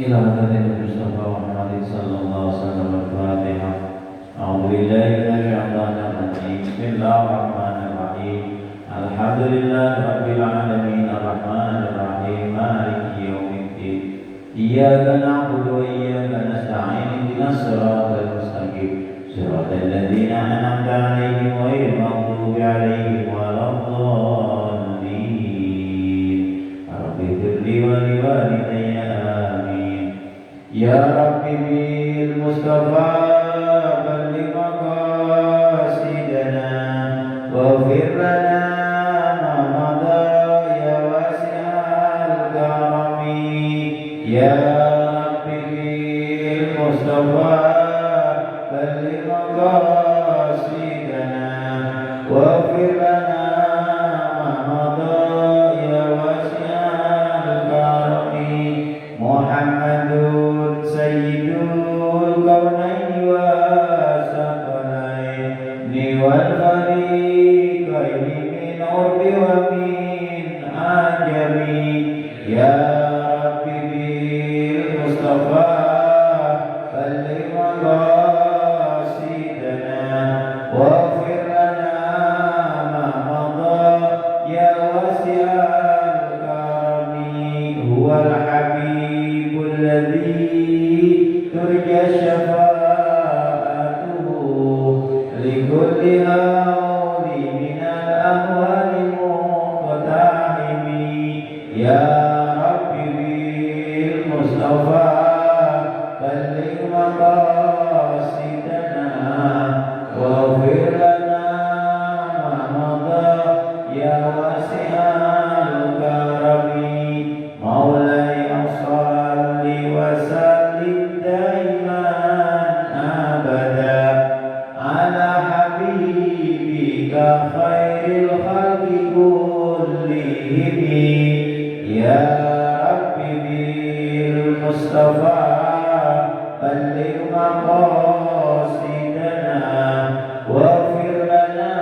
إلى حضرة المصطفى محمد صلى الله عليه وسلم الفاتحة. أعوذ بالله من الشيطان الرجيم. بسم الله الرحمن الرحيم. الحمد لله رب العالمين الرحمن الرحيم مالك يوم الدين. إياك نعبد وإياك نستعين اهدنا الصراط المستقيم صراط الذين أنعمت عليهم غير المغضوب عليهم ولا الضالين. رب اغفر لي ولوالدي آمين. يا رب بالمصطفى بلغ مقاصدنا واغفر لنا ما مضى يا واسع الكرم. يا رب بالمصطفى بلغ مقاصدنا واغفر لنا ما مضى يا واسع الكرم. محمد سيد الكونين والثقلين والفريقين من عرب ومن عجم. يا رب بالمصطفى بلغ مقاصدنا واغفر لنا ما مضى يا واسع الكرم. هو الحبيب الذي ترجى شفاعته لكل هول من الأهوال مقتحم. يا رب بالمصطفى بلغ مقاصدنا واغفر لنا ما مضى يا واسع الكرم. مولاي صل وسلم دائما أبدا على حبيبك خير الخلق كلهم. يا رب بالمصطفى بلغ مقاصدنا واغفر لنا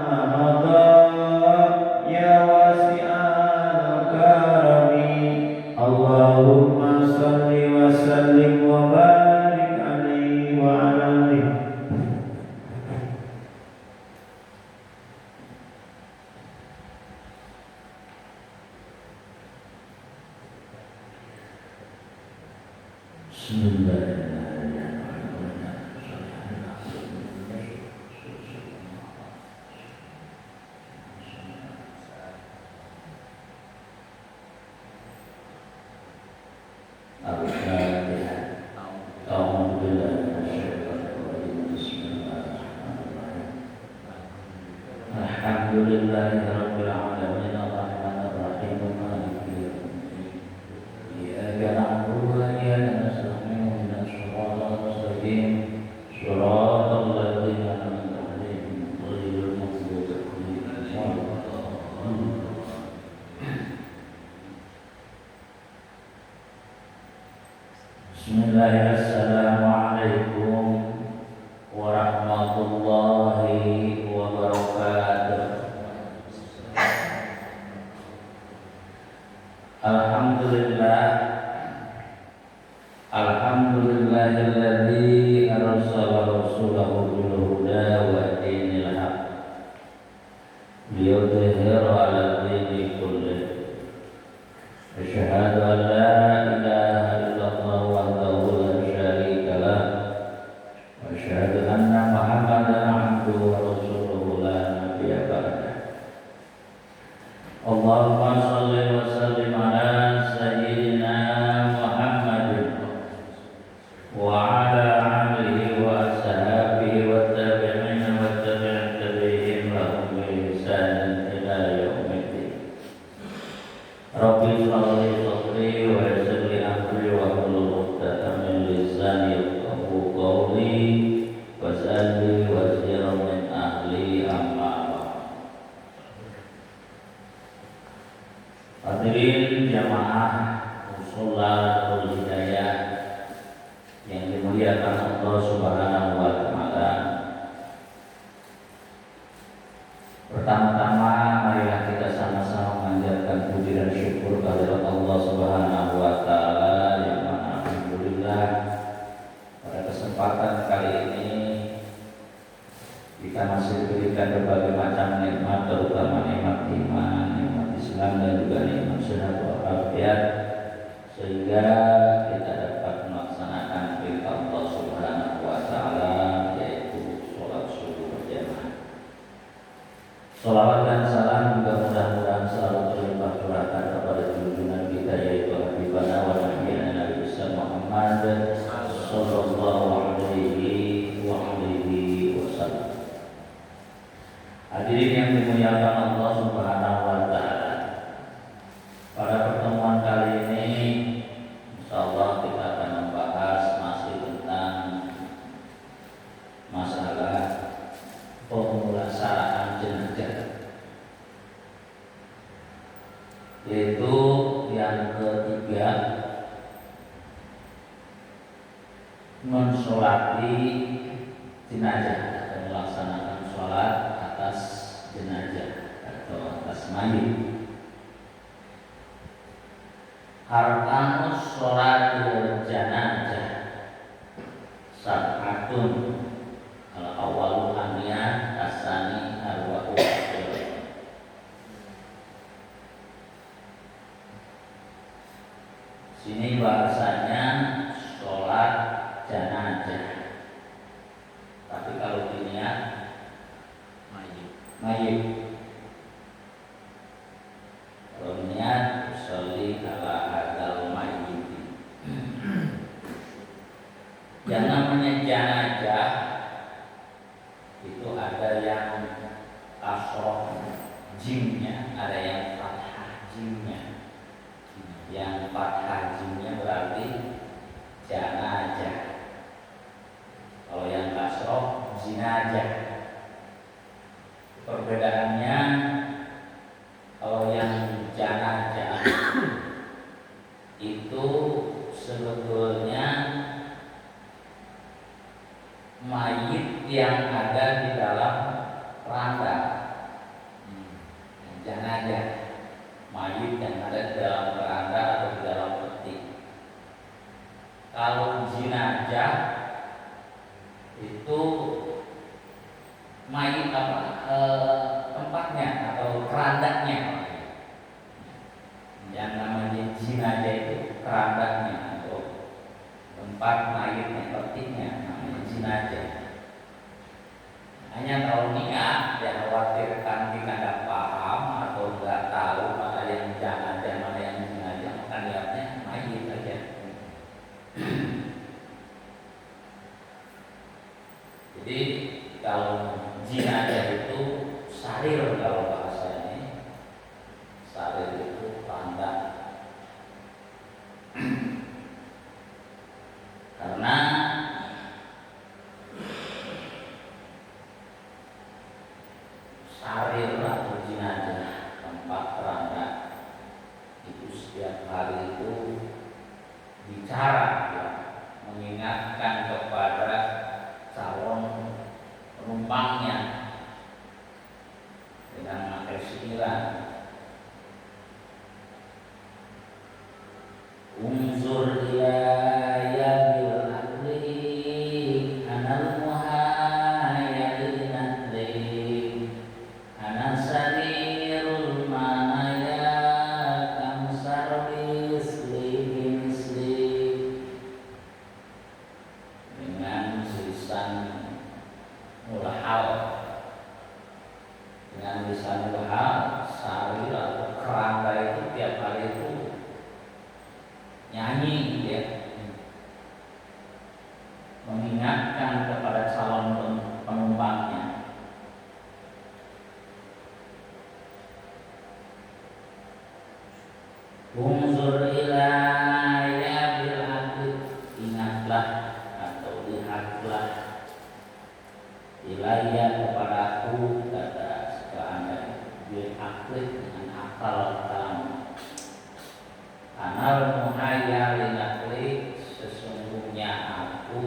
ما مضى يا واسع الكرم. اللهم صل وسلم وبارك عليه وعلى آله. Alhamdulillahirabbil alamin arrahmanir rahim maliki yaumiddin. Iyyaka na'budu wa iyyaka nasta'in ihdinas siratal mustaqim siratal ladzina an'amta 'alaihim ghairil maghdubi 'alaihim waladdallin. Bismillahirrahmanirrahim. Assalamualaikum warahmatullahi wabarakatuh. Alhamdulillah, alhamdulillahilladzi arsala rasulahu bil huda wa dinil haq liyudhhirahu 'ala dini kullih. Asyhadu an la ilaha illallah wahdahu la syarika lah wa asyhadu anna Muhammadan 'abduhu wa rasuluhu la nabiyya ba'dah. Allahumma shalli wa sallim ala sayyidina Muhammadin wa ala alihi wa ashabihi wa tabi'in wa tabi'in tabi'in lahum bi ihsan ila yaumiddin. Rabbi shrah li sadri wa yassir li amri wa hlul 'uqdatam min lisani yafqahu qawli waj'alni waziran min ahli amma. Hadirin jamaah Sholatul Hidayah yang dimuliakan Allah Subhanahu wa taala. Pertama-tama marilah kita sama-sama menganjurkan puji dan syukur kehadirat Allah Subhanahu wa taala yang Maha kesempatan kali ini kita masih diberikan berbagai macam nikmat, terutama nikmat iman, nikmat Islam dan juga nikmat sehat walafiat, sehingga kita dapat melaksanakan perintah Allah Subhanahu wa taala, yaitu sholat subuh berjamaah. Sholawat dan salam juga mudah-mudahan selalu terlimpah curahkan kepada junjungan kita, yaitu Habibana wa Nabiyyana Nabi Muhammad sallallahu alaihi wasallam. Hadirin yang dimuliakan Allah Subhanahu wa taala. Pada pertemuan kali ini insyaallah kita akan membahas masih tentang masalah pemulasaraan jenazah, yaitu yang ketiga, mensolati jenazah atau melaksanakan sholat atas jenazah atau atas mayit. Arkanus sholatil janazah sab'atun al-awwalu aniyat asani arba'u. Sini bahasanya sholat janazah, tapi kalau diniat mayit. Kalau niat sholli ala hadzal mayyit. Yang namanya janazah itu ada yang kasroh jimnya, ada yang fathah jimnya. Yang fathah jimnya berarti janazah. Kalau yang kasroh jinazah. Perbedaannya, kalau yang janazah itu sebetulnya mayit yang ada di dalam keranda. Janazah mayit yang ada di dalam keranda atau di dalam peti. Kalau jenazah itu mayit tempatnya atau kerandanya. Yang namanya jenazah itu kerandanya atau tempat mayitnya, petinya, namanya jenazah. Hanya kalau niat, ya khawatirkan kita tidak paham atau nggak tahu mana yang jenazah, mana yang jenazah, maka niatnya mayit aja. Jadi kalau jenazah itu sarir, kalau bahasa ini sarir itu tanda. Karena sarir atau jenazah, tempat keranda itu setiap hari itu bicara, ya, mengingatkan kepada calon penumpangnya dengan memakai sindiran. Unzur ila yabil akli anal muhayyadin adli anas sarirul manaya kamsar bisli dengan lisan mulhal. Dengan lisan mulhal, sarir atau keranda itu tiap hari itu nyanyi, ya, mengingatkan kepada calon penumpangnya. Unzur ila yabil akid, ingatlah atau lihatlah, ilaya kepadaku, kata sekarang bil akid dengan akal kamu. Anal muhayya linakli, sesungguhnya aku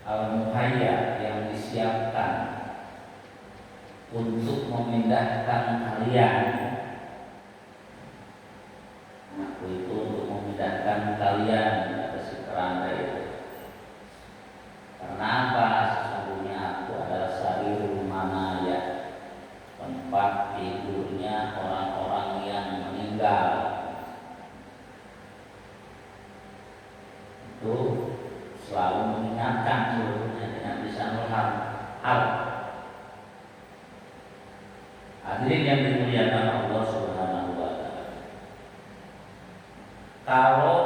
al-muhayya yang disiapkan untuk memindahkan kalian. Aku itu untuk memindahkan kalian, kata si keranda hal. Hadirin yang dimuliakan Allah Subhanahu wa taala. Kalau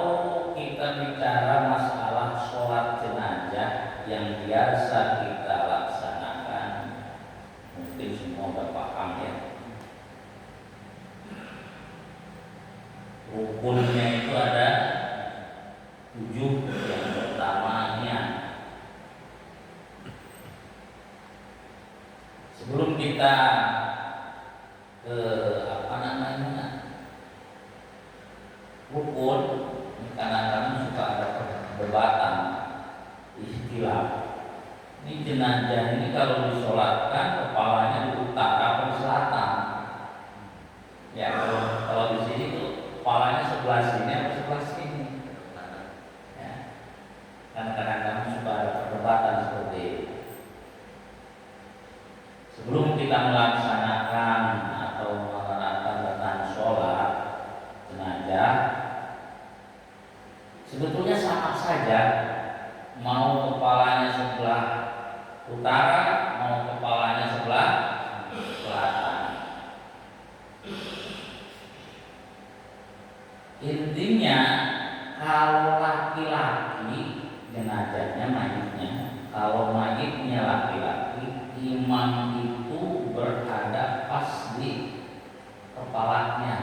kita bicara masalah sholat jenazah yang biasa kita laksanakan, mungkin semua udah paham ya. Rukunnya itu ada 7. Yang pertamanya, sebelum kita ke rukun, kadang-kadang suka ada perdebatan istilah. Ini jenazah ini kalau disolatkan kepalanya di utara atau di selatan? Ya, kalau di sini tuh kepalanya sebelah sini atau sebelah sini. Ya. Karena kadang-kadang suka ada perdebatan seperti itu. Sebelum kita melaksanakan atau melaksanakan tentang sholat jenazah, sebetulnya sama saja, mau kepalanya sebelah utara, mau kepalanya sebelah selatan. Intinya kalau laki-laki jenazahnya, mayitnya, kalau mayitnya laki-laki, imam itu berada pas di kepalanya.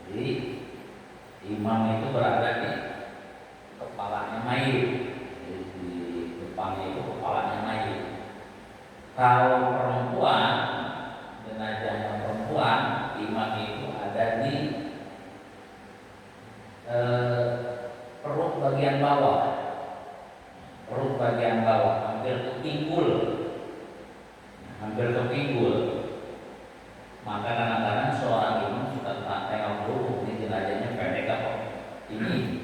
Jadi imam itu berada di kepalanya mayit. Jadi di depannya itu kepalanya mayit. Kalau perempuan, jenazahnya perempuan, imam itu ada di perut bagian bawah. Perut bagian bawah, hampir ke pinggul. Hampir ke pinggul. Maka kadang-kadang seorang imam suka tengok dulu, ini jenazahnya pendek apa ini,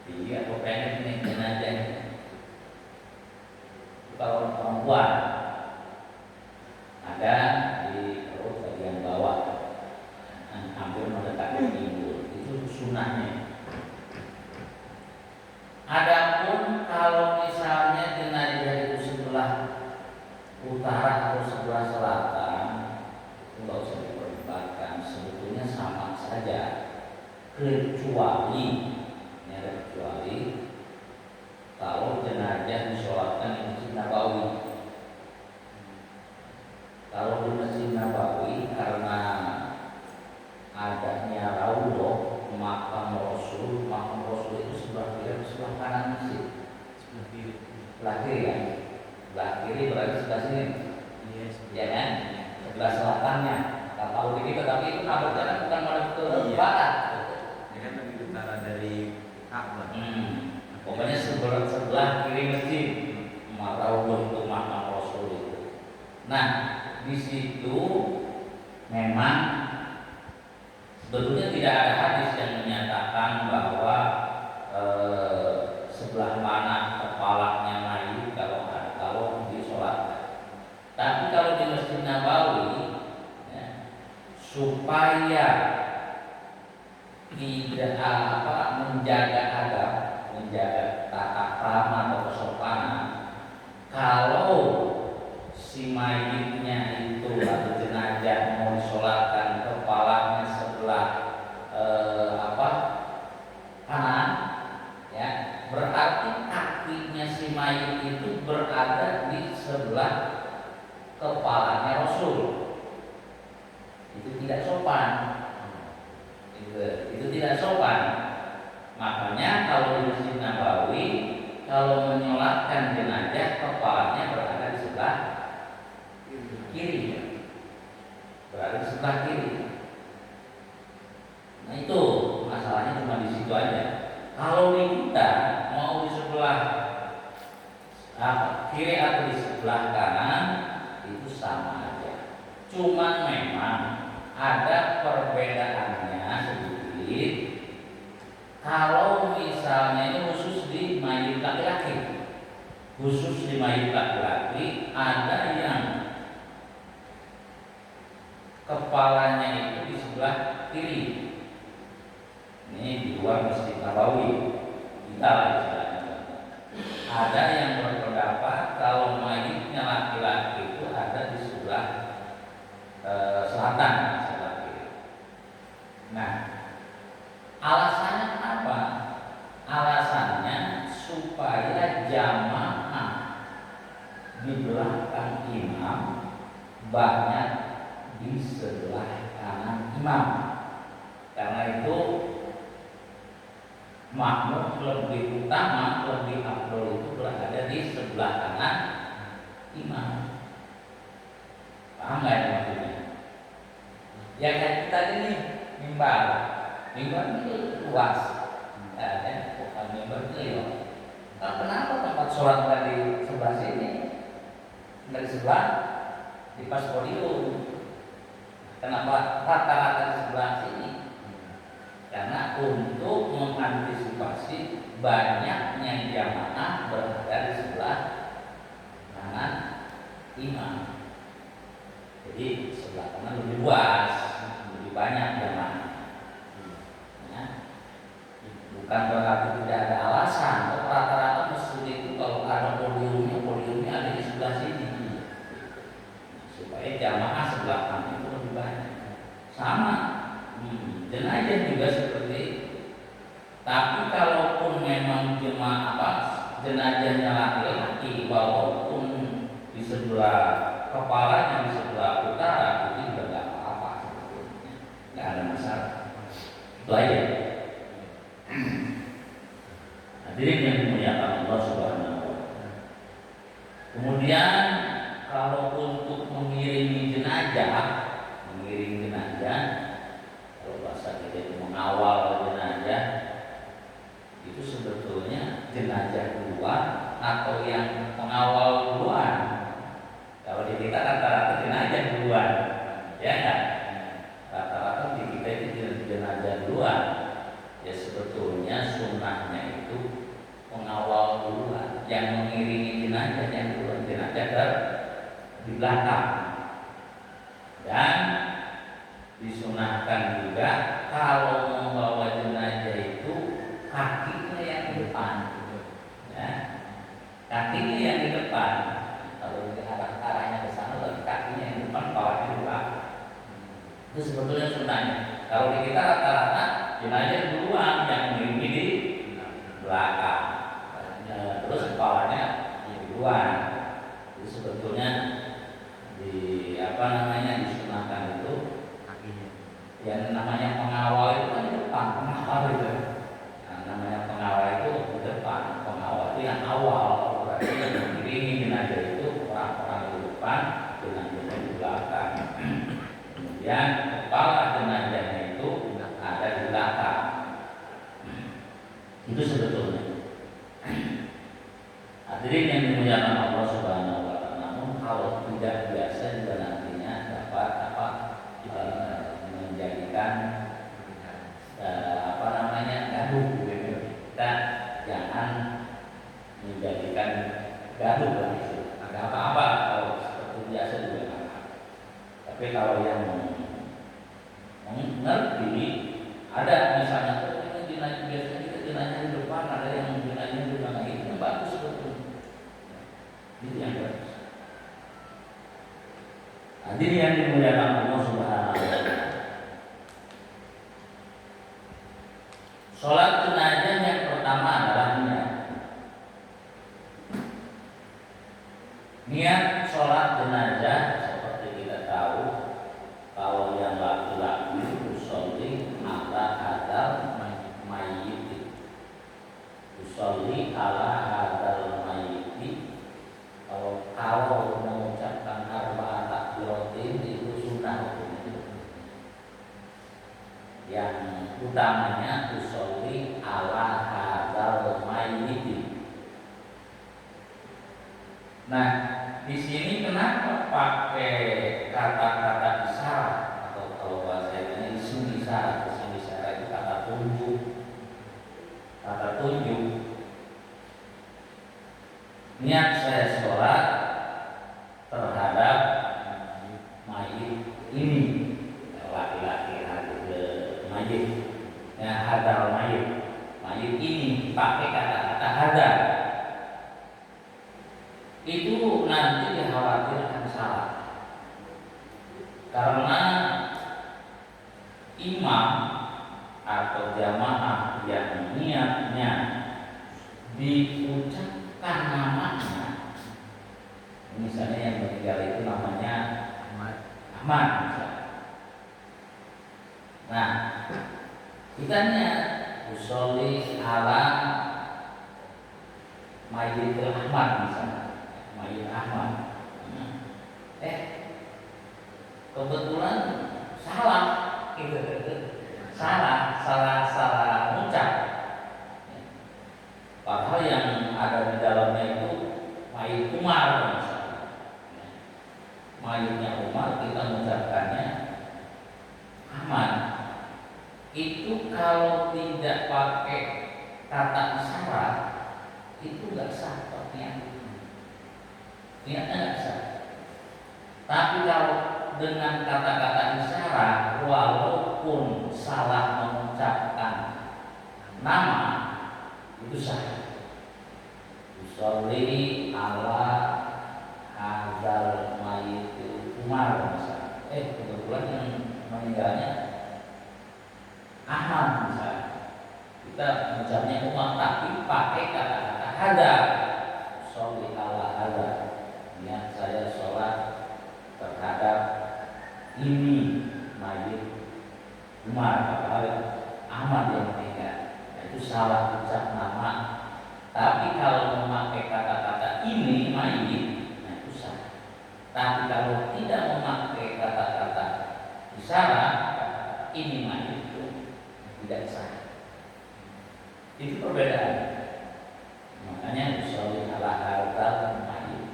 tinggi atau pendek ini jenazahnya. Kalau perempuan ada di perut bagian bawah, hampir mendekati pinggul, itu sunahnya. Adapun kalau misalnya jenazah itu sebelah utara atau sebelah selatan, nggak usah diperdebatkan, sebetulnya sama saja, kecuali kalau jenazah disolatkan di Masjid Nabawi. Kalau di Masjid Nabawi karena adanya raudhah makam Rasul itu sebelah kiri, sebelah kanan masjid. Sebelah kiri kan? Sebelah kiri berarti sebelah sini. Ya kan? Sebelah selatannya. Tak tahu ini tetapi itu kabarnya bukan malah ke barat. Ya kan lebih utara dari Ka'bah. Pokoknya sebelah kiri masjid. Raudhah itu makam Rasul itu. Nah, di situ memang sebetulnya tidak ada hadis yang menyatakan bahwa sebelah mana kepalanya mayit kalau disolatkan. Tapi kalau di Masjid Nabawi, ya, supaya tidak menjaga adab, menjaga tata krama atau kesopanan, kalau si mayitnya itu atau jenazah mau disolatkan kepalanya sebelah kanan, ya, berarti kakinya si mayit itu berada di sebelah kepalanya Rasul. Itu tidak sopan. Itu tidak sopan. Makanya kalau di Masjid Nabawi, kalau menyolatkan jenazah kepalanya berada di sebelah kiri, berada di sebelah kiri. Nah itu masalahnya cuma di situ aja. Kalau di kita mau di sebelah kiri atau di sebelah kanan itu sama aja. Cuman memang ada perbedaannya sedikit. Kalau misalnya ini khusus di mayit laki-laki, ada yang kepalanya itu di sebelah kiri. Ini di luar Masjid Nabawi, kita lah istilahnya. Ada yang berpendapat banyak di sebelah kanan imam. Karena itu makmum lebih utama, lebih afdol itu berada di sebelah kanan imam. Paham nggak ya maksudnya? Ya kayak kita ini mimbar itu luas, ya, bukan mimbar itu ya. Kenapa tempat sholat nggak di sebelah sini, nggak di sebelah di pas podium? Kenapa rata-rata di sebelah sini? Karena untuk mengantisipasi banyaknya jamaah berada di sebelah kanan imam. Jadi sebelah kanan lebih luas, lebih banyak jamaah. Ya. Bukan berarti tidak ada alasan. Rata-rata masjid itu kalau ada podiumnya ada di sebelah sini, supaya jamaah sebelah kanan itu lebih banyak. Sama. Jenazah juga seperti itu. Tapi kalaupun memang jenazahnya laki-laki, walaupun di sebelah kepalanya di sebelah utara, itu juga nggak apa-apa sebetulnya, nggak ada masalah. Itu aja. Hadirin yang dimuliakan Allah Subhanahu wa Ta'ala. Kemudian kalau untuk mengiringi jenazah, kalau bahasa kita itu mengawal jenazah, itu sebetulnya jenazah duluan atau yang mengawal duluan. Kalau di kita rata-rata jenazah duluan, ya kan? Rata-rata di kita itu jenazah duluan. Ya sebetulnya sunnahnya itu mengawal duluan, yang mengiringi jenazah yang duluan, jenazah di belakang. Dan disunahkan juga kalau membawa jenazah itu kakinya yang di depan, ya, kakinya yang di depan. Kalau arahnya ke sana, kakinya yang di depan, kepalanya di belakang. Itu sebetulnya sunnahnya. Kalau di kita rata-rata jenazah duluan, yang mengiringi di belakang, terus kepalanya di duluan. Itu sebetulnya disunahkan itu. Yang namanya pengawal itu kan di depan, pengawal itu. Nah, namanya pengawal itu di depan, pengawal itu yang awal, berarti yang mengiringi jenazah itu orang-orang di depan, jenazahnya di belakang. Kemudian kepala jenazahnya itu ada di belakang. Itu sebetulnya. Hadirin yang dimuliakan Allah Subhanahu wa Ta'ala. Namun kalau tidak biasa juga nantinya dapat menjadikan gaduh. Kita jangan menjadikan gaduh lah itu. Ada apa-apa kalau seperti biasa juga apa. Tapi kalau yang mengerti, ada misalnya ini jenazah biasanya kita jenazah di depan, ada yang jenazah di belakang, itu yang bagus betul. Itu yang bagus. Hadirin yang dimuliakan Allah Subhanahu wa Ta'ala. Sholat jenazah yang pertama adalah niat. Niat sholat jenazah seperti kita tahu, kalau yang laki-laki usolli ala hadal mayyit, usolli ala hadal mayyit. Kalau mengucapkan arba'at takbiratin itu sunnah. Yang utamanya usolli ala hadal mayyit. Nah, di sini kenapa pakai kata-kata isyarat, atau kalau bahasanya isim isyarat? Isim isyarat itu kata tunjuk. Kata tunjuk. Niat saya sholat terhadap mayit ini, laki-laki mayit, ya hadal mayit ini pakai kata-kata hadal. Itu nanti dikhawatirkan salah, karena imam atau jamaah yang niatnya diucapkan namanya, misalnya yang meninggal itu namanya Ahmad misalnya. Nah, kita niat usolli ala Mayyitul Ahmad misalnya, Mayyit Ahmad. Kebetulan salah, gitu. salah ucap. Padahal yang ada di dalamnya itu Mayyit Umar misalnya. Mayyitnya Umar kita mengucapkannya Ahmad. Itu kalau tidak pakai kata isyarat itu nggak sah niatnya nggak sah. Tapi kalau dengan kata-kata isyarat walaupun salah mengucapkan nama itu sah. Usolli ala hadzal mayyit Umar misalnya. Kebetulan yang meninggalnya Ahmad misalnya. Kita mengucapnya Umar tapi pakai kata-kata hada. Usolli ala hada. Niat saya sholat terhadap ini mayyit Umar, padahal Ahmad yang meninggal. Itu salah ucap nama. Tapi kalau memakai kata-kata ini mayyit, nah itu sah. Tapi kalau tidak memakai kata-kata isyarat, ini mayyit itu tidak sah. Itu perbedaan. Makanya usolli ala hadzal mayyit.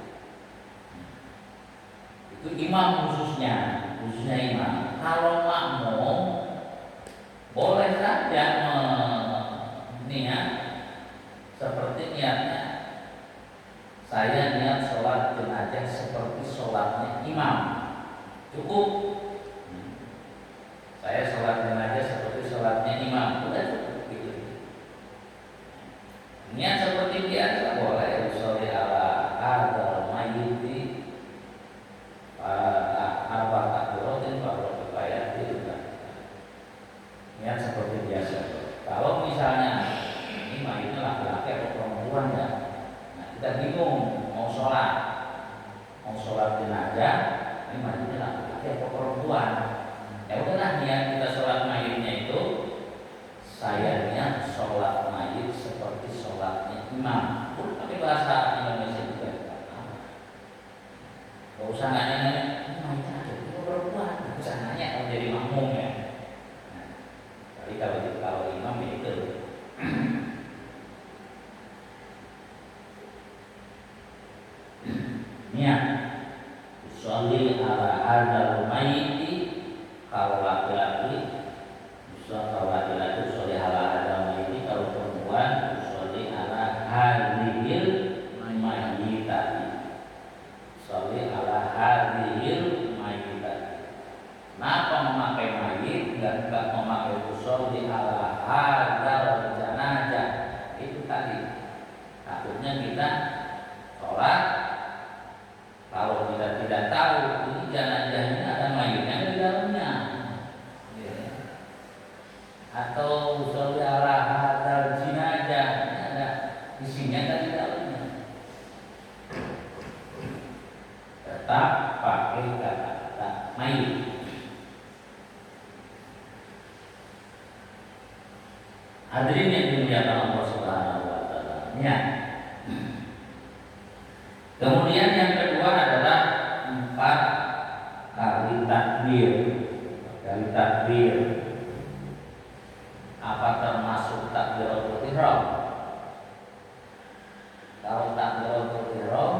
Itu imam khususnya imam. Kalau makmum boleh saja niat seperti niatnya saya niat sholat jenazah seperti sholatnya imam, cukup. Saya sholat jenazah seperti sholatnya imam, udah cukup gitu. Niat seperti biasa boleh. Usolli ala hadzal mayyit niat seperti biasa. Kalau misalnya ini mayitnya laki-laki atau perempuan ya, nah kita bingung mau sholat jenazah, ini mayitnya laki-laki atau perempuan. Ya udahlah, niat kita sholat mayitnya itu saya niat sholat mayit seperti sholatnya imam. Pakai bahasa Indonesia juga. Gak usah nanya-nanya, ini mayitnya ada itu perempuan. Gak usah nanya kalau jadi makmum ya. Tapi kalau imam itu niat usolli ala hadzal mayyit. Kalau laki-laki usolli ala hadzal mayyit. Kalau perempuan usolli ala hadzil mayyitati. Usolli ala hadzil mayyitati. Kenapa memakai mayit dan tidak memakai usolli ala hadzal janazah? Itu tadi takutnya kita sholat, kalau kita tidak tahu ini janazahnya ada mayitnya di dalamnya, atau usolli ala hadzal jinazah ada isinya di dalamnya. Tetap pakai kata-kata mayit. Hadirin yang dimuliakan Allah Subhanahu wa taala. Niat. Kemudian yang kedua adalah 4 kali takbir. Kali takbir. Apa termasuk takbiratul ihram? Kalau takbiratul ihram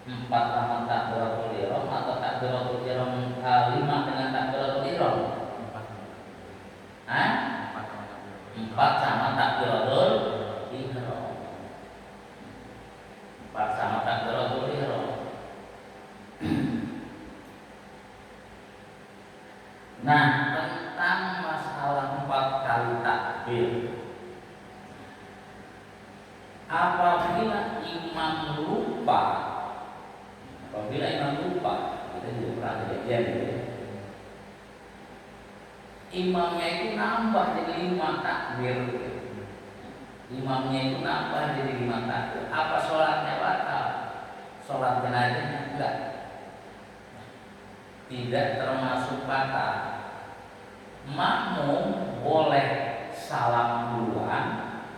4 sama takbiratul ihram atau takbiratul ihram 5 dengan takbiratul ihram? 4 sama takbiratul ihram. 4 sama takbiratul ihram. Nah, tentang masalah 4 kali takbir, apabila imam lupa, kita juga pernah kejadian gitu ya. Imamnya itu nambah jadi 5 takbir. Imamnya itu nambah jadi 5 takbir. Apa sholatnya batal? Sholat jenazahnya enggak. tidak termasuk batal. Makmum boleh salam duluan,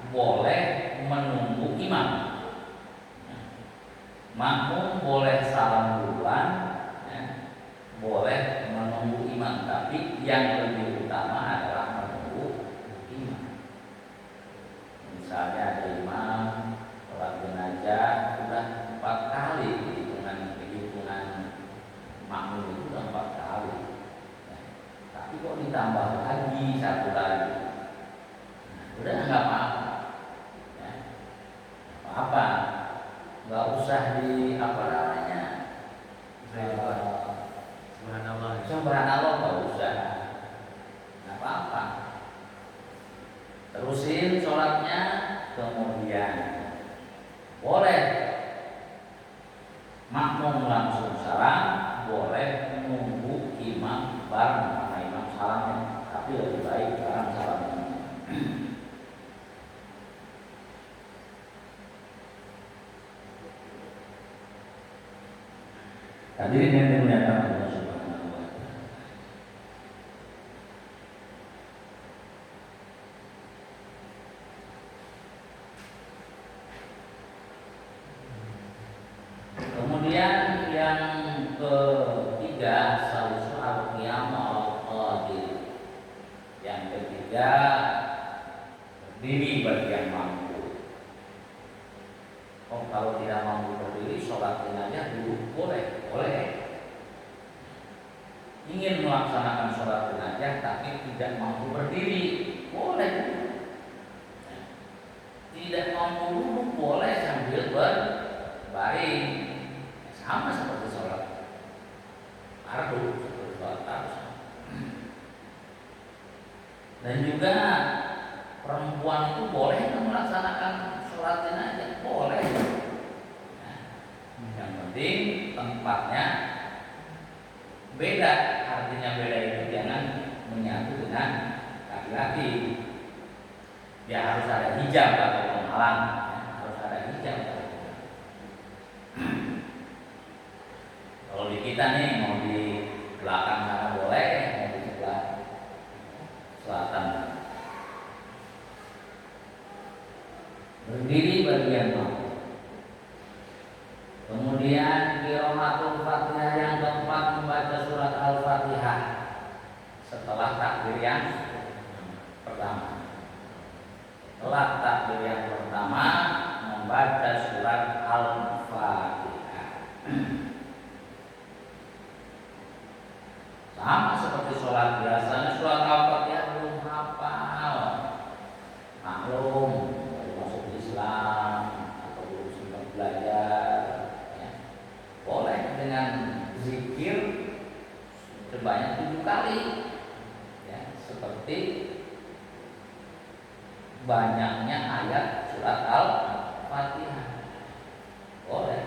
boleh menunggu imam. Makmum boleh salam duluan, ya, boleh menunggu imam, tapi yang lebih utama adalah menunggu imam. Misalnya ada imam sholat jenazah sudah 4 kali, hitungan makmum itu sudah 4 kali, ya. Tapi kok ditambah lagi 1 lagi, nah, udah nggak apa-apa, ya. Apa-apa, nggak usah di apa namanya, subhanallah nggak usah, nggak apa-apa. Terusin sholatnya, kemudian boleh makmum langsung salam, boleh menunggu imam bareng sama imam salamnya, tapi lebih baik bareng salamnya. Hadirin yang dimuliakan Allah Subhanahu wa taala. Kemudian yang ketiga, salisu al-qiyam al-qadir. Yang ketiga, berdiri bagi yang mampu. Oh, kalau tidak mampu berdiri, sholat jenazah duduk boleh. Ingin melaksanakan sholat jenazah tapi tidak mampu berdiri, boleh. Tidak mampu duduk boleh sambil berbaring, sama seperti sholat fardu, seperti sholat fardu. Dan juga perempuan itu boleh melaksanakan sholat jenazah, boleh. Nah, yang penting tempatnya beda, artinya beda itu jangan menyatu dengan laki-laki. Ya harus ada hijab atau penghalang, ya, harus ada hijab. Kalau di kita nih mau di belakang sana boleh, mau di sebelah selatan. Berdiri bagian mampu. Kemudian qiraatul Fatihah yang keempat, membaca surat Al-Fatihah setelah takbir yang pertama. Setelah takbir yang pertama membaca surat Al-Fatihah. Sama seperti sholat biasanya, surat Al-Fatihah belum hafal, maklum baru masuk Islam atau belum sempat belajar, ya. Boleh dengan zikir sebanyak 7 kali, ya, seperti banyaknya ayat surat Al-Fatihah, boleh.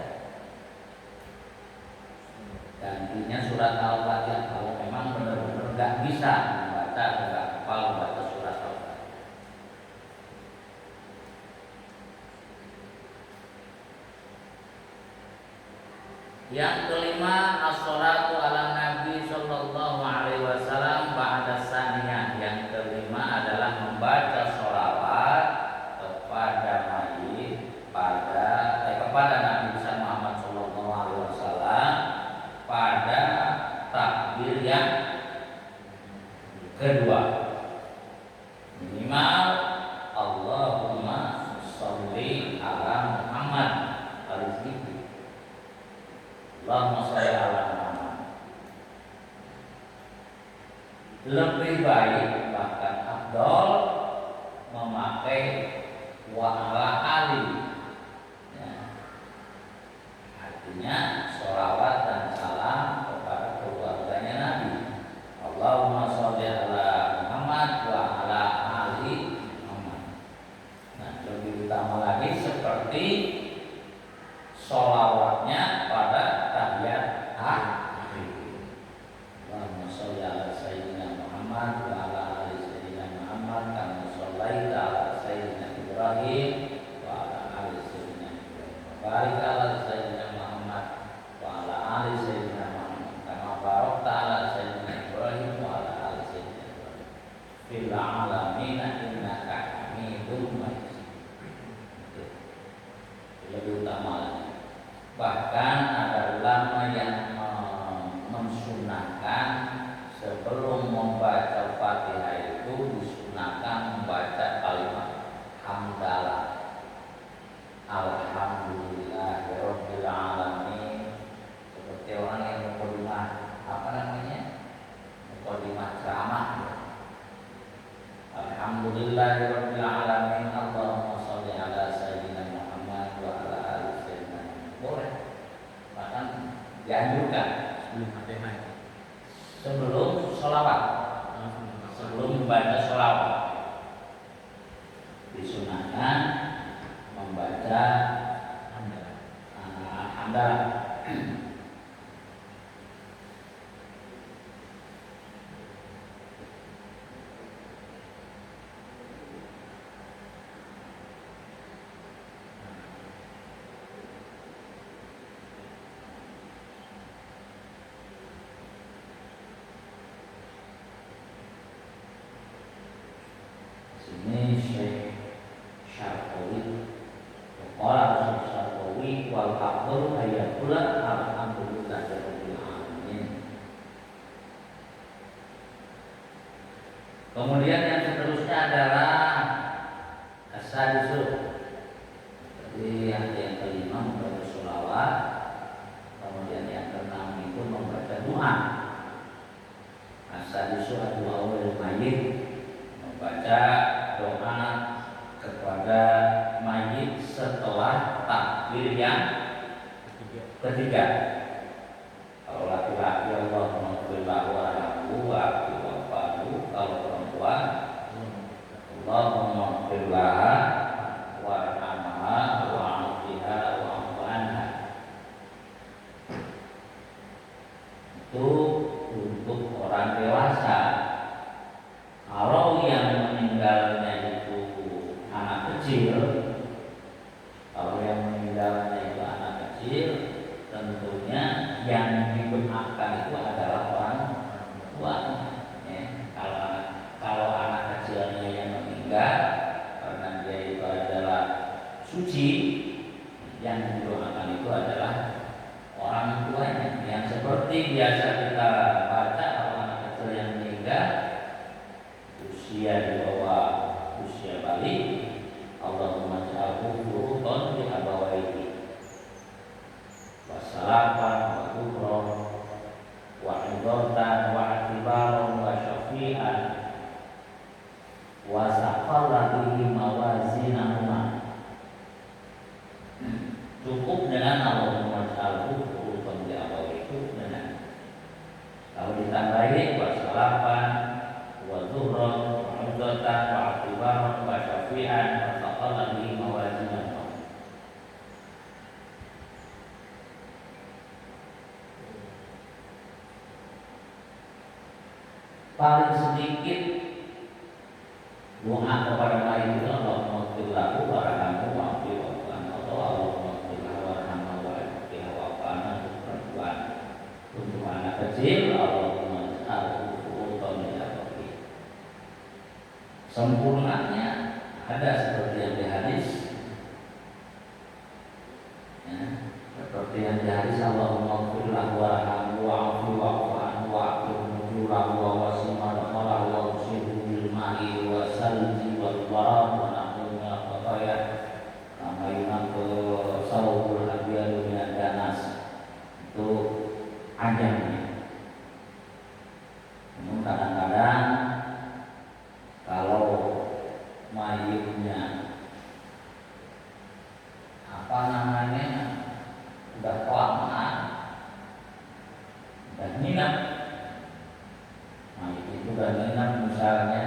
Gantinya surat Al-Fatihah kalau memang benar-benar nggak bisa membaca, nggak hafal membaca surat Al-Fatihah. Yang kelima, as-sholatu ala Nabi sallallahu alaihi wasallam ba'da saniyah. Yang kelima adalah membaca sholawat kepada mayit kepada Nabi Muhammad sallallahu alaihi wasallam pada takbir yang kedua. Minimal Allahumma sholli ala Muhammad, harus gitu. Allahumma sholli ala Muhammad. Lebih baik bahkan afdal memakai wa ala ali, ya. Artinya sholawat dan salam kepada keluarganya Nabi. Allahumma sholli ala Muhammad wa ala ali Muhammad. Nah, lebih utama lagi seperti sholawatnya pada tahiyat akhir. Allahumma sholli ala sayyidina Muhammad wa ala ali sayyidina Muhammad kama shollaita ala sayyidina Ibrahim wa ala ali sayyidina Ibrahim wa barik ala sayyidina Muhammad wa ala ali sayyidina Muhammad kama barakta Bahkan ada ulama yang mensunahkan sebelum membaca Fatihah itu disunahkan membaca kalimat hamdalah, alhamdulillahirabbil alamin, seperti orang yang mukadimah apa namanya? Mukadimah ceramah. Alhamdulillahirabbil alamin, Allahumma shalli ala sayyidina Muhammad wa ala ali sayyidina Muhammad. Boleh. Bahkan dianjurkan sebelum Fatihah. sebelum sholawat, sebelum membaca sholawat disunahkan membaca hamdalah. Sini Syekh Syarqawi, Qala Syekh Syarqawi wal afdal ayatul alhamdulillahirabbil alamin. Kemudian yang seterusnya adalah as-sadisu. Jadi yang kelima membaca sholawat, kemudian yang keenam itu membaca doa. As-sadisu adu awal mayyit, membaca doa kepada mayit setelah takbir yang ketiga. Kalau laki-laki Allahumma ighfir lahu warhamhu wa'afi wa'fu, kalau perempuan Allahumma ighfir laha warhamha wa'afiha wa'fu anha. Itu untuk orang dewasa. Kalau yang meninggalnya itu anak kecil, kalau yang meninggalnya itu anak kecil, tentunya yang didoakan itu adalah orang tua. Ya. Kalau anak kecilnya yang meninggal karena dia itu adalah suci, yang didoakan itu adalah orang tuanya. Yang seperti biasa kita baca kalau anak kecil yang meninggal usia di bawah usia balik, Allahumma ja'alhu furutan li abawaihi wassalaman wa kubron wa idatan wa atibaron wa syafi'an wa saqalatihi mawazinahuma. Cukup dengan Allahumma ja'alhu furutan li abawaihi, cukup dengan. Kalau ditambahin wassalaman wa zuhron wa udatan wa atibaron wa syafi'an wa saqalatihi mawazinahuma. Paling sedikit doa kepada mayit itu Allahumma ighfir lahu warhamhu wa'afi wa'fu anhu, atau Allahumma ighfir lahu warhamhu wa'afi wa'fu anhu untuk perempuan. Untuk anak kecil Allahumma ij'alhu furutan li abawaihi. Sempurnanya ada seperti yang di hadis, ya, seperti yang di hadis Allahumma ighfir lahu warhamhu wa'afi wa'fu anhu wa'afi nujulahu wa wasi'ahu wa usihu bil ma'i wa salji wal barad wa nahnu min al-khataya kama yunaqqa sawbul abyadu min ad-danas. Itu ajangnya. Namun kadang-kadang kalau mayitnya apa namanya udah kelamaan, udah nginap, mayit itu udah nginap misalnya,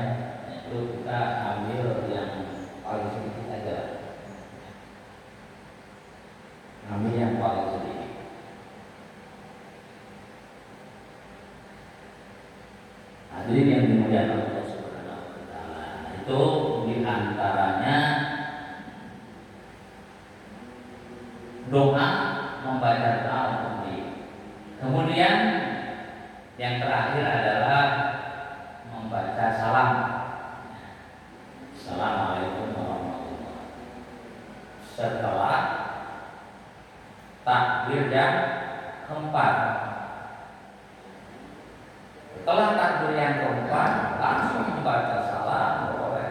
itu kita ambil yang paling sedikit aja, ambil yang paling sedikit. Hadirin yang dimuliakan Allah Subhanahu wa taala, itu diantaranya doa, membaca doa untuk mayit. Kemudian yang terakhir adalah membaca salam. Assalamualaikum warahmatullahi wabarakatuh. Setelah takbir yang keempat. Setelah takbir yang keempat langsung membaca salam boleh.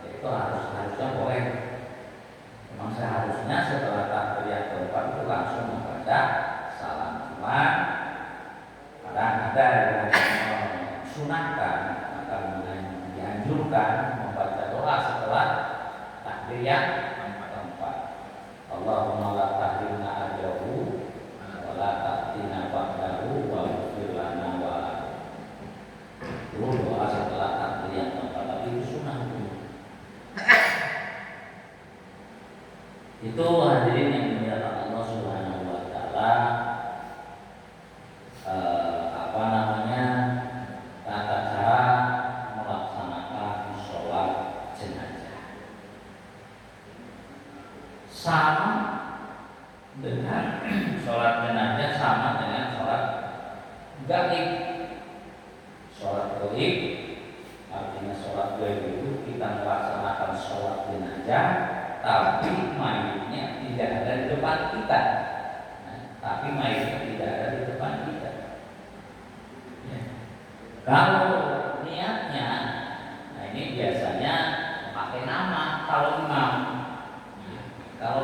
Itu harusnya boleh. Memang seharusnya setelah takbir yang keempat itu langsung membaca salam. Cuma kadang ada yang sunahkan akan dianjurkan membaca doa setelah takbir yang keempat. Allahumma la tahrimna ajrahu wa la ta'tina ba'dahu wa ighfir lana wa itu doa setelah takbir yang keempat, tapi itu sunnah. Itu hadirin yang dimuliakan Allah Subhanahu wa taala, tata cara melaksanakan sholat jenazah. Sama dengan sholat jenazah sama dengan sholat gaib. Sholat gaib artinya sholat gaib itu kita melaksanakan sholat jenazah, tapi mayitnya tidak ada di depan kita. Kalau niatnya, nah ini biasanya memakai nama. Kalau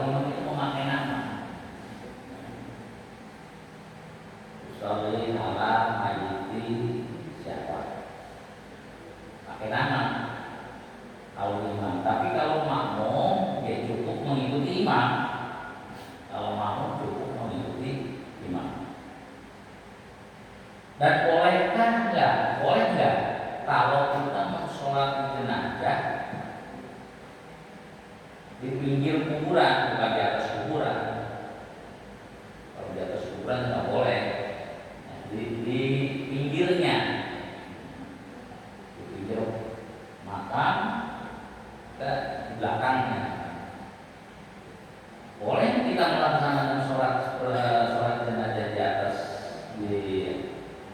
imam itu memakai nama. Sholli ala mayyiti siapa? Pakai nama. Kalau imam, tapi kalau makmum ya cukup mengikuti imam. Kalau makmum cukup mengikuti imam. Dan bolehkah enggak? Boleh enggak kalau kita mau sholat jenazah di pinggir kuburan, bukan di atas kuburan? Kalau di atas kuburan enggak boleh. Nah, di pinggirnya, di pinggir makam ke belakangnya. Boleh kita melaksanakan sholat jenazah di atas di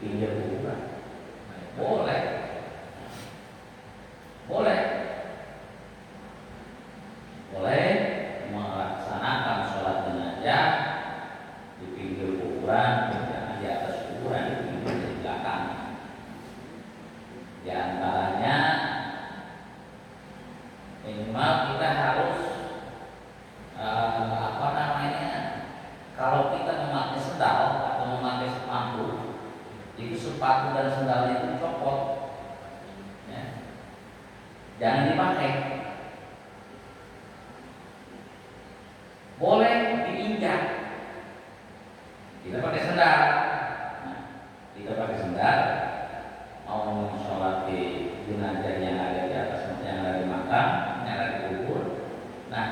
pinggir kuburan? Boleh. Boleh melaksanakan sholat jenazah di pinggir kuburan, jangan di atas kuburan, di pinggir di belakang. Di antaranya minimal kita harus kalau kita memakai sendal atau memakai sepatu, itu sepatu dan sendalnya itu copot, ya. Jangan dipakai. Boleh diinjak. Kita pakai sendal. Nah, kita pakai sendal mau sholat di jenazah yang ada di atas, yang ada di makam, yang ada di kubur. Nah,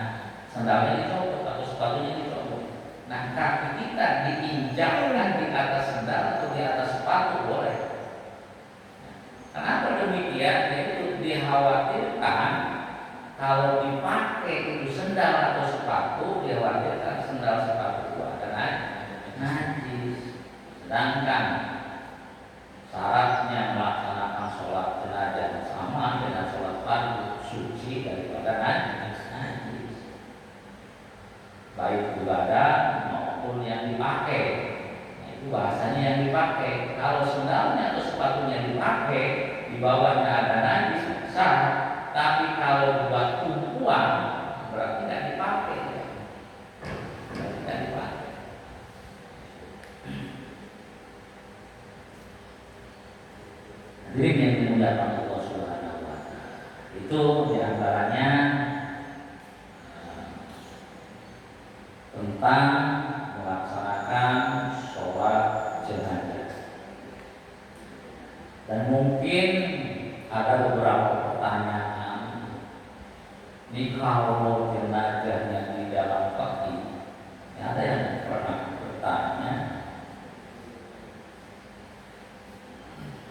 sendalnya dicopot atau sepatunya dicopot. Nah, kaki kita diinjakkan di atas sendal atau di atas sepatu boleh. Kenapa demikian? Yaitu dikhawatirkan kalau dipakai itu sendal atau sepatu, dikhawatirkan sendal sepatu itu ada najis. Sedangkan syaratnya melaksanakan sholat jenazah sama dengan sholat fardu, suci daripada najis. Baik ibadah maupun yang dipakai. Nah, itu bahasanya yang dipakai. Kalau sendalnya atau sepatunya dipakai, di bawahnya ada najis, sah. Tapi kalau buat tumpuan berarti tidak dipakai. Hadirin yang dimuliakan Allah Subhanahu wa taala. Itu diantaranya tentang melaksanakan sholat jenazah. Dan mungkin ada beberapa pertanyaan. Ini kalau jenazahnya di dalam peti, ada yang pernah bertanya,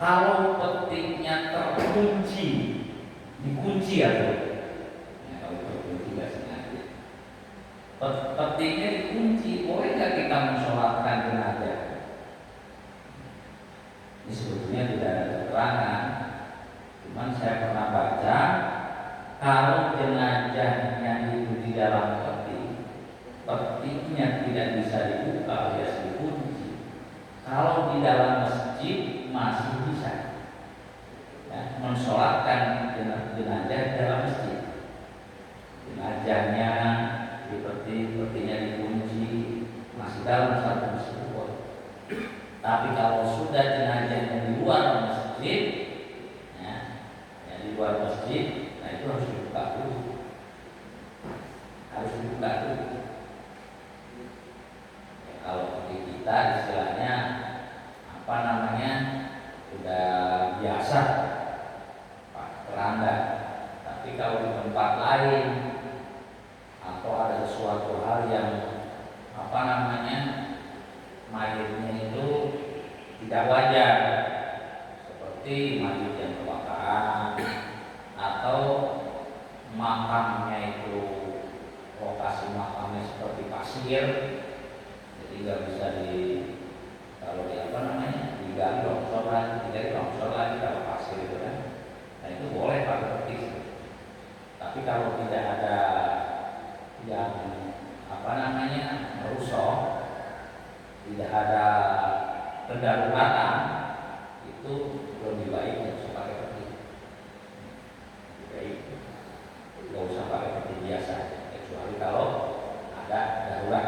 kalau petinya terkunci, dikunci atau kalau terkunci nggak sengaja, petinya dikunci, boleh nggak kita mensolatkan jenazah? Ini sebetulnya tidak ada keterangan, cuman saya pernah baca kalau jenazahnya itu di dalam peti, petinya tidak bisa dibuka, di dalam masjid masih bisa ya, mensolatkan jenazah di dalam masjid. Jenazahnya petinya dikunci masih dalam satu masjid boleh. Tapi kalau sudah jenazahnya di luar masjid, ya di luar masjid, nah itu harus dibuka dulu, harus dibuka dulu. Ya, kalau di kita istilahnya apa namanya sudah biasa pak keranda. Tapi kalau di tempat lain atau ada suatu hal yang apa namanya mayatnya itu tidak wajar, seperti mayat yang kebakaran atau makamnya itu lokasi makamnya seperti pasir, jadi nggak bisa kalau di apa namanya digali longsor lagi, tidak longsor lagi kalau pasir itu kan, nah itu boleh pakai peti. Tapi kalau tidak ada yang apa namanya merusak, tidak ada kedaruratan, itu lebih baik nggak usah pakai peti. Lebih baik nggak usah pakai peti biasa, kecuali kalau ada darurat.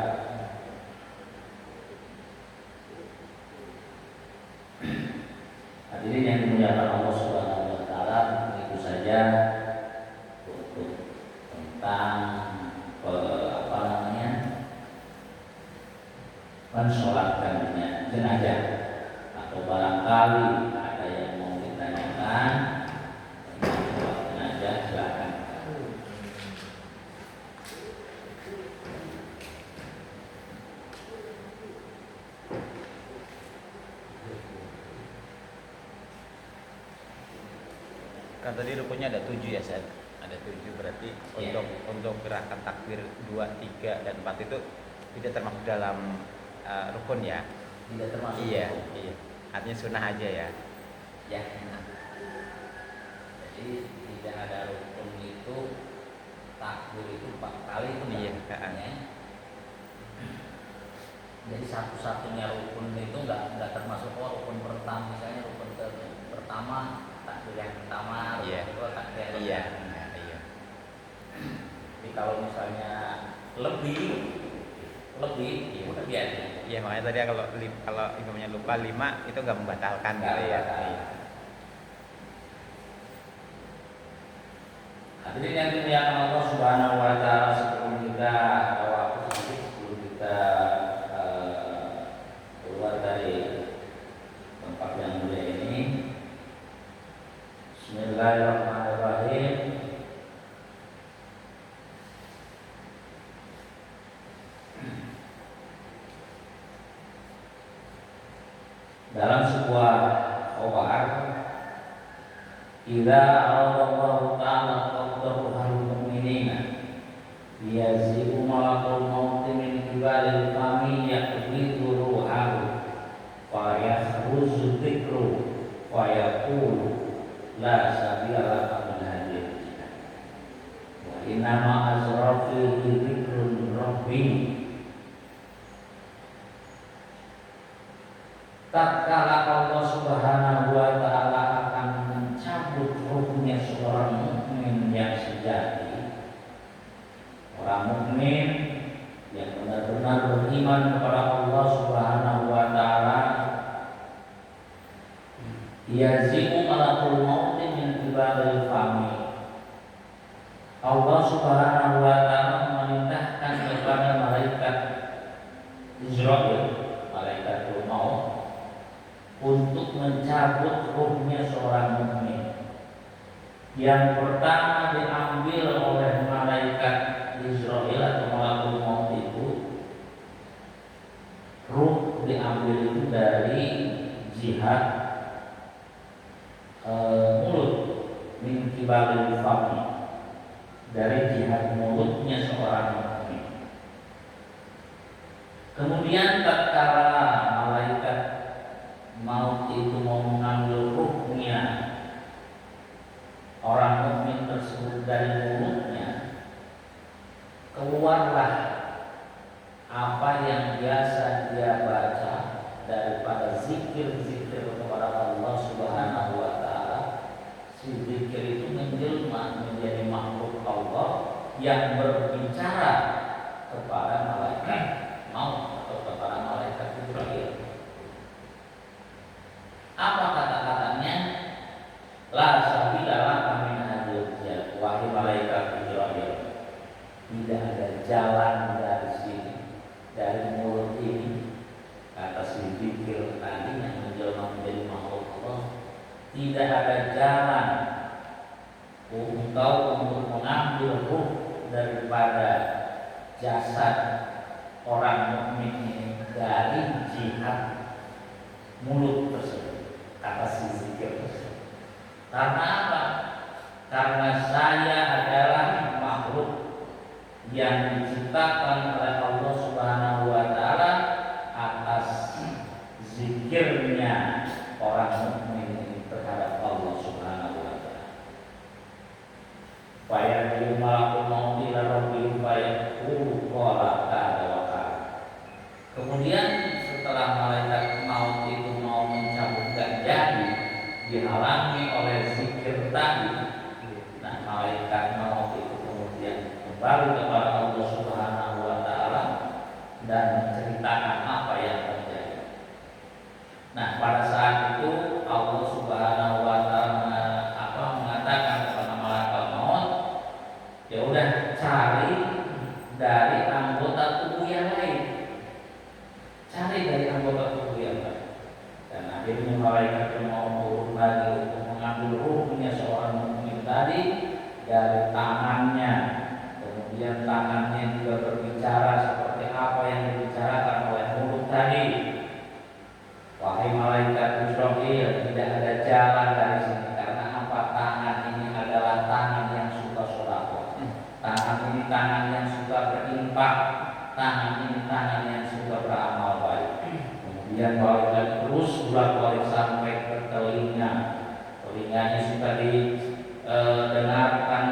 Hadirin yang dimuliakan Allah Subhanahu wa taala, itu saja untuk tentang apa namanya mensolatkan jenazah. Atau barangkali ada yang mau ditanyakan tentang sholat jenazah, silakan. Kan tadi rukunnya ada 7 ya, Ustaz. Ada 7 berarti untuk gerakan takbir 2, 3 dan 4 itu tidak termasuk dalam rukun ya. Tidak termasuk. Iya. Artinya sunnah aja ya. Ya. Jadi tidak ada rukun itu, takbir itu 4 kali itu Iya. ya. Jadi satu-satunya rukun itu nggak termasuk rukun pertama, misalnya rukun pertama takbir yang pertama, rukun kedua takbir yang Iya. Tapi kalau misalnya lebih udah biasa. Iya, makanya tadi kalau imamnya lupa 5 itu nggak membatalkan Nggak gitu ya. membatalkan. Hadirin yang dimuliakan Allah Subhanahu wa taala, sebelum kita ada waktu sedikit sebelum kita keluar dari tempat yang mulia ini. Bismillahirrahmanirrahim. Dalam sebuah khobar, idza aradallahu ta'ala qaddaru al-mu'minina yazi'u malakul maut min qibalil fami yaqbidu ruhahu fa yakhruju dzikru fa yaqulu la sabila laka min hadhihi wa innama azrafi dzikrun rabbi. Tatkala Allah Subhanahu wa taala akan mencabut ruhnya seorang mukmin yang sejati, orang mukmin yang benar-benar beriman kepada Allah Subhanahu wa taala, yazimu malakul maut min qibalil fami. Allah Subhanahu wa taala memerintahkan kepada malaikat Israil, malaikatul maut, untuk mencabut ruhnya seorang mukmin. Yang pertama diambil oleh malaikat Israil atau malakul maut itu, ruh diambil itu dari jihad mulut, min qibalil fami, dari jihad mulutnya seorang mukmin. Kemudian tatkala malaikat maut itu mau mengambil ruhnya orang mukmin tersebut dari mulutnya, keluarlah apa yang biasa dia baca daripada zikir yang berbicara kepada malaikat maut atau kepada malaikat Jibril. Apa kata-katanya? La sabila laka min hadhil jannah, wahai malaikat Jibril, tidak ada jalan dari sini, dari mulut ini, kata si Jibril tadi yang menjelma menjadi makhluk Allah. Tidak ada jalan engkau untuk mengambil ruh daripada jasad orang mukmin ini dari jihad mulut tersebut, kata si zikir tersebut. Karena apa? Karena saya adalah makhluk yang diciptakan oleh Allah Subhanahu wa taala atas zikirnya orang mukmin ini terhadap Allah Subhanahu wa taala. Fa ya malakul maut ila rabbih fa yaqulu qala ta'ala wa qala. Kemudian setelah malaikat maut itu mau mencabut gajah, dihalangi oleh zikir tadi. Nah, malaikat maut itu kemudian kembali kepada Allah Subhanahu wa taala dan menceritakan apa yang terjadi. Nah, pada saat itu Allah Subhanahu wa taala mengatakan kepada malaikat maut, ya udah cari dari anggota tubuh yang lain. Cari dari anggota tubuh yang lain. Dan akhirnya malaikat mau turun lagi untuk mengambil ruhnya seorang mukmin tadi dari tangannya. Kemudian tangannya juga berbicara seperti apa yang dibicarakan oleh mulut tadi. Wahai malaikat Israfil, tidak ada jalan dari sini karena apa? Tangan ini adalah tangan yang suka sedekah. Tangan ini tangan yang suka berinfak. Tangan ini tangan yang suka beramal baik. Kemudian malaikat terus bolak-balik sampai ke telinga. Telinganya suka didengarkan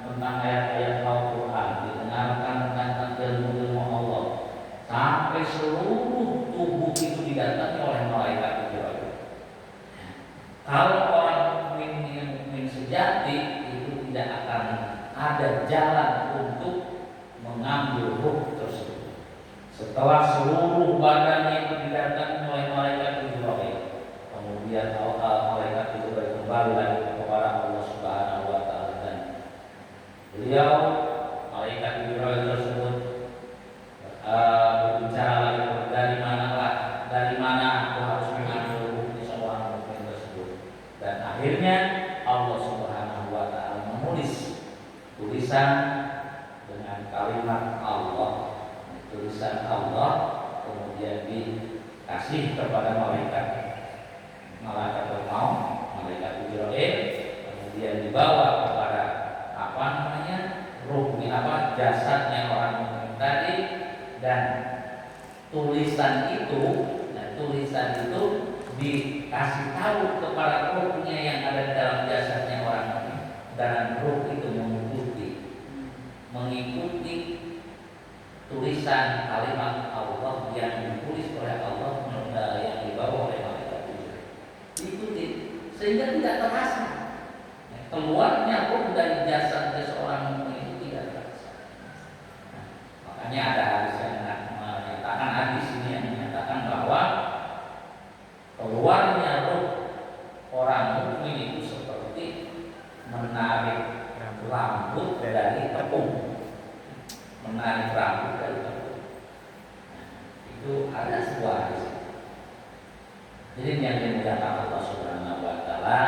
tentang ayat-ayat Al-Quran, didengarkan tentang ilmu-ilmu Allah, sampai seluruh tubuh itu didatangi oleh malaikat Jibril. Kalau orang mukmin sejati itu tidak akan ada jalan untuk mengambil ruh tersebut. Setelah seluruh badannya itu didatangi oleh malaikat Jibril, kemudian malaikat itu kembali lagi kepada Allah Subhanahu wa taala dan beliau malaikat Jibril tersebut berbicara lagi, dari mana aku harus mengambil ruh seorang mukmin tersebut. Dan akhirnya Allah Subhanahu wa taala menulis tulisan dengan kalimat Allah, tulisan Allah, kemudian dikasih kepada malaikat maut, malaikat Jibril, kemudian dibawa kepada jasadnya orang mukmin tadi, dan tulisan itu dikasih tahu kepada ruhnya yang ada di dalam jasadnya orang mukmin, dan ruh itu mengikuti tulisan kalimat Allah yang ditulis oleh Allah, yang dibawa oleh malaikat itu. Diikuti sehingga tidak terasa keluarnya ruh dari jasad seorang mukmin itu tidak terasa. Makanya ada hadis yang menyatakan, hadis ini yang menyatakan bahwa keluarnya ruh orang mukmin itu seperti menarik rambut dari tepung. Menarik rambut dari tepung. Itu ada sebuah hadis. Jadi yang dimuliakan Allah Subhanahu wa taala,